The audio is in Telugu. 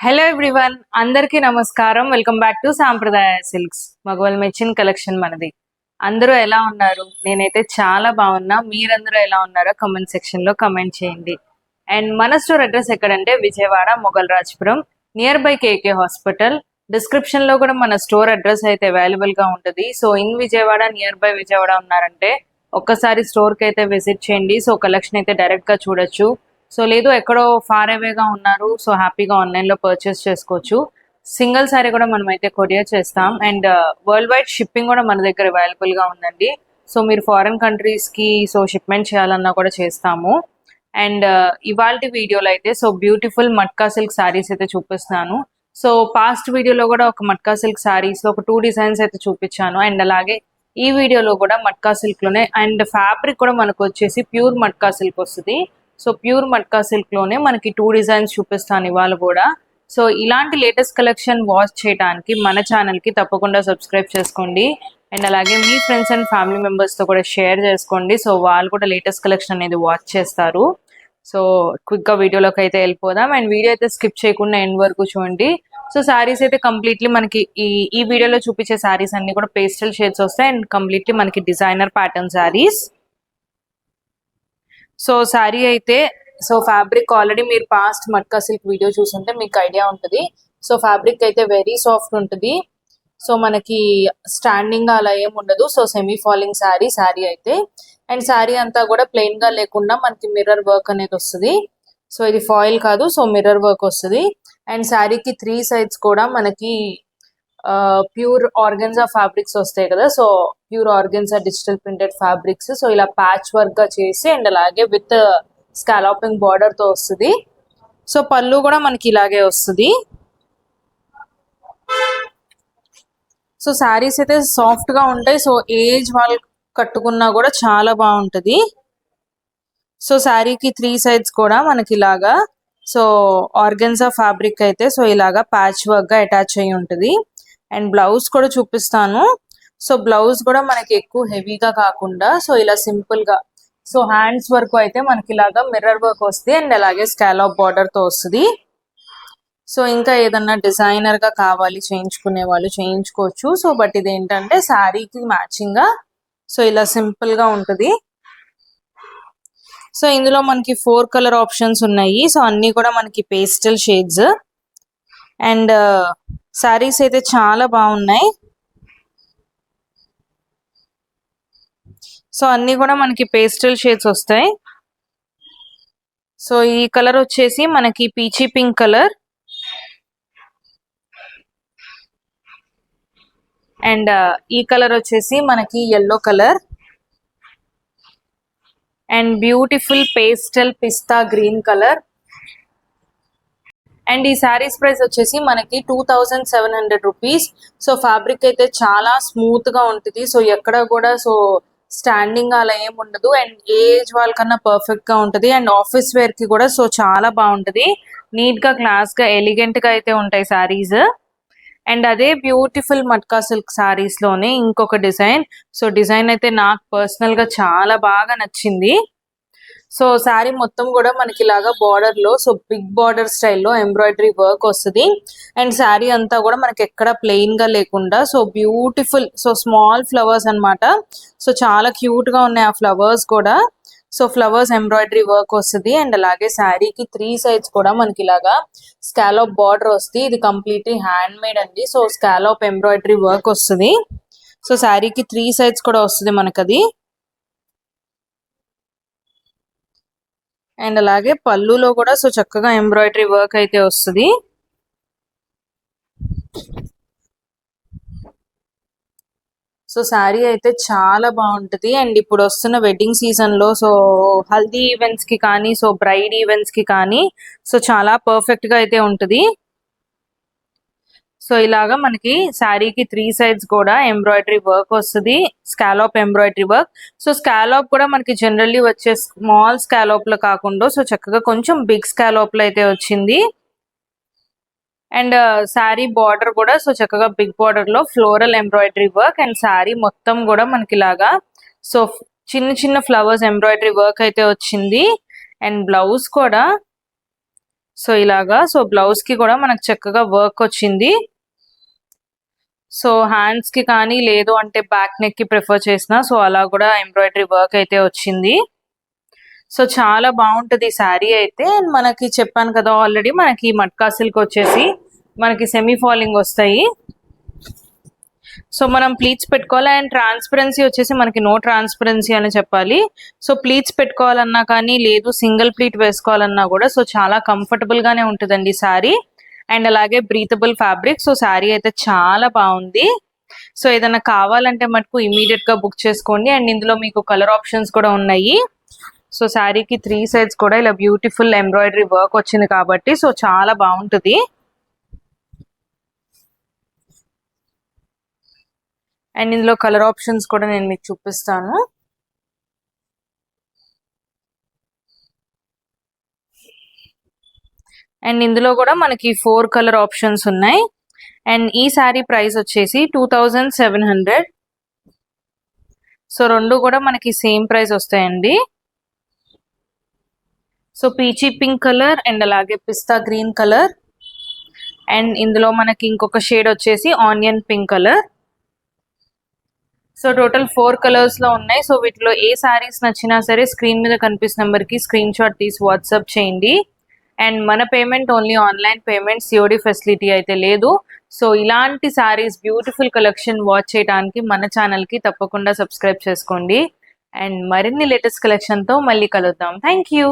హలో ఎవ్రీవన్, అందరికీ నమస్కారం. వెల్కమ్ బ్యాక్ టు సాంప్రదాయ సిల్క్స్. మగవాళ్ళు మెచ్చిన కలెక్షన్ మనది. అందరూ ఎలా ఉన్నారు? నేనైతే చాలా బాగున్నా. మీరందరూ ఎలా ఉన్నారో కమెంట్ సెక్షన్ లో కమెంట్ చేయండి. అండ్ మన స్టోర్ అడ్రస్ ఎక్కడంటే Vijayawada Mogal Rajpuram, near by KK hospital. Description లో కూడా మన స్టోర్ అడ్రస్ అయితే అవైలబుల్ గా ఉంటుంది. So in Vijayawada, near by Vijayawada ఉన్నారంటే ఒక్కసారి స్టోర్ కి అయితే విజిట్ చేయండి. సో కలెక్షన్ అయితే డైరెక్ట్ గా చూడొచ్చు. సో లేదు ఎక్కడో ఫార్ అవేగా ఉన్నారు, సో హ్యాపీగా ఆన్లైన్లో పర్చేస్ చేసుకోవచ్చు. సింగిల్ సారీ కూడా మనం అయితే కొరియర్ చేస్తాం. అండ్ వరల్డ్ వైడ్ షిప్పింగ్ కూడా మన దగ్గర అవైలబుల్గా ఉందండి. సో మీరు ఫారిన్ కంట్రీస్కి సో షిప్మెంట్ చేయాలన్నా కూడా చేస్తాము. అండ్ ఇవాళ వీడియోలో అయితే so beautiful matka silk saris అయితే చూపిస్తున్నాను. సో పాస్ట్ వీడియోలో కూడా ఒక మట్కా సిల్క్ శారీస్లో ఒక 2 డిజైన్స్ అయితే చూపించాను. అండ్ అలాగే ఈ వీడియోలో కూడా మట్కా సిల్క్లోనే అండ్ ఫ్యాబ్రిక్ కూడా మనకు వచ్చేసి ప్యూర్ మట్కా సిల్క్ వస్తుంది. సో ప్యూర్ మట్కా సిల్క్ లోనే మనకి 2 డిజైన్స్ చూపిస్తాను ఇవాళ కూడా. సో ఇలాంటి లేటెస్ట్ కలెక్షన్ వాచ్ చేయడానికి మన ఛానల్ కి తప్పకుండా సబ్స్క్రైబ్ చేసుకోండి. అండ్ అలాగే మీ ఫ్రెండ్స్ అండ్ ఫ్యామిలీ మెంబర్స్ తో కూడా షేర్ చేసుకోండి. సో వాళ్ళు కూడా లేటెస్ట్ కలెక్షన్ అనేది వాచ్ చేస్తారు. సో క్విక్ గా వీడియోలోకి అయితే వెళ్ళిపోదాం. అండ్ వీడియో అయితే స్కిప్ చేయకుండా ఎండ్ వరకు చూడండి. సో శారీస్ అయితే కంప్లీట్లీ మనకి ఈ వీడియోలో చూపించే శారీస్ అన్ని కూడా పేస్టల్ షేడ్స్ వస్తాయి. అండ్ కంప్లీట్లీ మనకి designer pattern saris. So sari అయితే సో ఫ్యాబ్రిక్ ఆల్రెడీ మీరు పాస్ట్ మట్కా సిల్క్ వీడియో చూసుంటే మీకు ఐడియా ఉంటుంది. సో ఫ్యాబ్రిక్ అయితే వెరీ సాఫ్ట్ ఉంటుంది. సో మనకి స్టాండింగ్ అలా ఏం ఉండదు. సో సెమీ ఫాలింగ్ శారీ అయితే. అండ్ శారీ అంతా కూడా ప్లెయిన్ గా లేకుండా మనకి మిర్రర్ వర్క్ అనేది వస్తుంది. సో ఇది ఫాయిల్ కాదు, సో మిర్రర్ వర్క్ వస్తుంది. అండ్ శారీకి 3 సైడ్స్ కూడా మనకి ప్యూర్ ఆర్గన్జా ఫ్యాబ్రిక్స్ వస్తాయి కదా. So pure organza digital printed fabrics. So ఇలా ప్యాచ్ వర్క్ గా చేసి అండ్ అలాగే విత్ స్కాలపింగ్ బార్డర్ తో వస్తుంది. సో పళ్ళు కూడా మనకి ఇలాగే వస్తుంది. సో శారీస్ అయితే సాఫ్ట్ గా ఉంటాయి. సో ఏజ్ వాళ్ళు కట్టుకున్నా కూడా చాలా బాగుంటది. సో శారీకి 3 సైడ్స్ కూడా మనకి ఇలాగా సో ఆర్గన్జా ఫ్యాబ్రిక్ అయితే సో ఇలాగా ప్యాచ్ వర్క్ గా అటాచ్ అయి ఉంటుంది. అండ్ బ్లౌజ్ కూడా చూపిస్తాను. సో బ్లౌజ్ కూడా మనకి ఎక్కువ హెవీగా కాకుండా సో ఇలా సింపుల్ గా సో హ్యాండ్స్ వర్క్ అయితే మనకి ఇలాగా మిర్రర్ వర్క్ వస్తుంది. అండ్ అలాగే స్కాలప్ బార్డర్ తో వస్తుంది. సో ఇంకా ఏదన్నా డిజైనర్ గా కావాలి చేయించుకునే వాళ్ళు చేయించుకోవచ్చు. సో బట్ ఇది ఏంటంటే శారీకి మ్యాచింగ్ గా సో ఇలా సింపుల్ గా ఉంటుంది. సో ఇందులో మనకి 4 కలర్ ఆప్షన్స్ ఉన్నాయి. సో అన్ని కూడా మనకి పేస్టల్ షేడ్స్. అండ్ శారీస్ అయితే చాలా బాగున్నాయి. సో అన్ని కూడా మనకి పేస్టల్ షేడ్స్ వస్తాయి. సో ఈ కలర్ వచ్చేసి మనకి పీచీ పింక్ కలర్. అండ్ ఈ కలర్ వచ్చేసి మనకి yellow colour. And beautiful pastel pista green colour. And ఈ శారీస్ ప్రైస్ వచ్చేసి మనకి 2700 రూపీస్. సో ఫ్యాబ్రిక్ అయితే చాలా స్మూత్ గా ఉంటుంది. సో ఎక్కడ కూడా సో స్టాండింగ్ అలా ఏం ఉండదు. అండ్ ఏజ్ వాళ్ళకన్నా పర్ఫెక్ట్ గా ఉంటుంది. అండ్ ఆఫీస్ వేర్ కి కూడా సో చాలా బాగుంటది. నీట్ గా క్లాస్ గా ఎలిగెంట్ గా అయితే ఉంటాయి శారీస్. అండ్ అదే బ్యూటిఫుల్ మట్కా సిల్క్ శారీస్ లోనే ఇంకొక డిజైన్. సో డిజైన్ అయితే నాకు పర్సనల్ గా చాలా బాగా నచ్చింది. సో శారీ మొత్తం కూడా మనకి ఇలాగా బార్డర్ లో సో బిగ్ బార్డర్ స్టైల్లో ఎంబ్రాయిడరీ వర్క్ వస్తుంది. అండ్ శారీ అంతా కూడా మనకి ఎక్కడ ప్లెయిన్ గా లేకుండా so beautiful so small flowers అన్నమాట. సో చాలా క్యూట్ గా ఉన్నాయి ఆ ఫ్లవర్స్ కూడా. సో ఫ్లవర్స్ ఎంబ్రాయిడరీ వర్క్ వస్తుంది. అండ్ అలాగే శారీకి 3 సైడ్స్ కూడా మనకి ఇలాగా స్కాలప్ బార్డర్ వస్తుంది. ఇది కంప్లీట్లీ హ్యాండ్ మేడ్ అండి. సో స్కాలప్ ఎంబ్రాయిడరీ వర్క్ వస్తుంది. సో శారీకి 3 సైడ్స్ కూడా వస్తుంది మనకది. అండ్ అలాగే పళ్ళులో కూడా సో చక్కగా ఎంబ్రాయిడరీ వర్క్ అయితే వస్తుంది. సో శారీ అయితే చాలా బాగుంటది. అండ్ ఇప్పుడు వస్తున్న వెడ్డింగ్ సీజన్ లో సో హల్దీ ఈవెంట్స్ కి కానీ సో బ్రైడ్ ఈవెంట్స్ కి కానీ సో చాలా పర్ఫెక్ట్ గా అయితే ఉంటది. సో ఇలాగా మనకి శారీకి 3 సైడ్స్ కూడా ఎంబ్రాయిడరీ వర్క్ వస్తుంది. Scallop embroidery work. So scallop కూడా మనకి జనరల్లీ వచ్చే స్మాల్ స్కాలప్ లో కాకుండా సో చక్కగా కొంచెం బిగ్ స్కాలప్ లో అయితే వచ్చింది. అండ్ శారీ బార్డర్ కూడా సో చక్కగా బిగ్ బార్డర్ లో floral embroidery work. And sari మొత్తం కూడా మనకి ఇలాగా సో చిన్న చిన్న ఫ్లవర్స్ ఎంబ్రాయిడరీ వర్క్ అయితే వచ్చింది. అండ్ బ్లౌజ్ కూడా సో ఇలాగా సో బ్లౌజ్ కి కూడా మనకు చక్కగా వర్క్ వచ్చింది. సో హ్యాండ్స్ కి కానీ లేదు అంటే బ్యాక్ నెక్ కి ప్రిఫర్ చేసిన సో అలా కూడా ఎంబ్రాయిడరీ వర్క్ అయితే వచ్చింది. సో చాలా బాగుంటది ఈ శారీ అయితే. మనకి చెప్పాను కదా ఆల్రెడీ, మనకి మట్కా సిల్క్ వచ్చేసి మనకి సెమీ ఫాలింగ్ వస్తాయి. సో మనం ప్లీట్స్ పెట్టుకోవాలి. అండ్ ట్రాన్స్పరెన్సీ వచ్చేసి మనకి నో ట్రాన్స్పరెన్సీ అని చెప్పాలి. సో ప్లీట్స్ పెట్టుకోవాలన్నా కానీ లేదు సింగిల్ ప్లీట్ వేసుకోవాలన్నా కూడా సో చాలా కంఫర్టబుల్ గానే ఉంటుందండి శారీ. అండ్ అలాగే బ్రీతబుల్ ఫ్యాబ్రిక్. సో శారీ అయితే చాలా బాగుంది. సో ఏదైనా కావాలంటే మటుకు ఇమీడియట్ గా బుక్ చేసుకోండి. అండ్ ఇందులో మీకు కలర్ ఆప్షన్స్ కూడా ఉన్నాయి. సో శారీకి 3 సైడ్స్ కూడా ఇలా బ్యూటిఫుల్ ఎంబ్రాయిడరీ వర్క్ వచ్చింది కాబట్టి సో చాలా బాగుంటుంది. అండ్ ఇందులో కలర్ ఆప్షన్స్ కూడా నేను మీకు చూపిస్తాను. అండ్ ఇందులో కూడా మనకి 4 కలర్ ఆప్షన్స్ ఉన్నాయి. అండ్ ఈ శారీ ప్రైస్ వచ్చేసి 2700. సో రెండు కూడా మనకి సేమ్ ప్రైస్ వస్తాయండి. So peachy pink colour and అలాగే పిస్తా గ్రీన్ కలర్. అండ్ ఇందులో మనకి ఇంకొక షేడ్ వచ్చేసి onion pink colour. So total 4 colours లో ఉన్నాయి. సో వీటిలో ఏ శారీస్ నచ్చినా సరే స్క్రీన్ మీద కనిపిస్తున్న నెంబర్ కి స్క్రీన్ షాట్ తీసి వాట్సాప్ చేయండి. అండ్ మన payment only online payment, COD facility అయితే లేదు. సో ఇలాంటి శారీస్ బ్యూటిఫుల్ కలెక్షన్ వాచ్ చేయడానికి మన ఛానల్ కి తప్పకుండా సబ్స్క్రైబ్ చేసుకోండి. అండ్ మరిన్ని లేటెస్ట్ కలెక్షన్ తో మళ్ళీ కలుద్దాం. Thank you.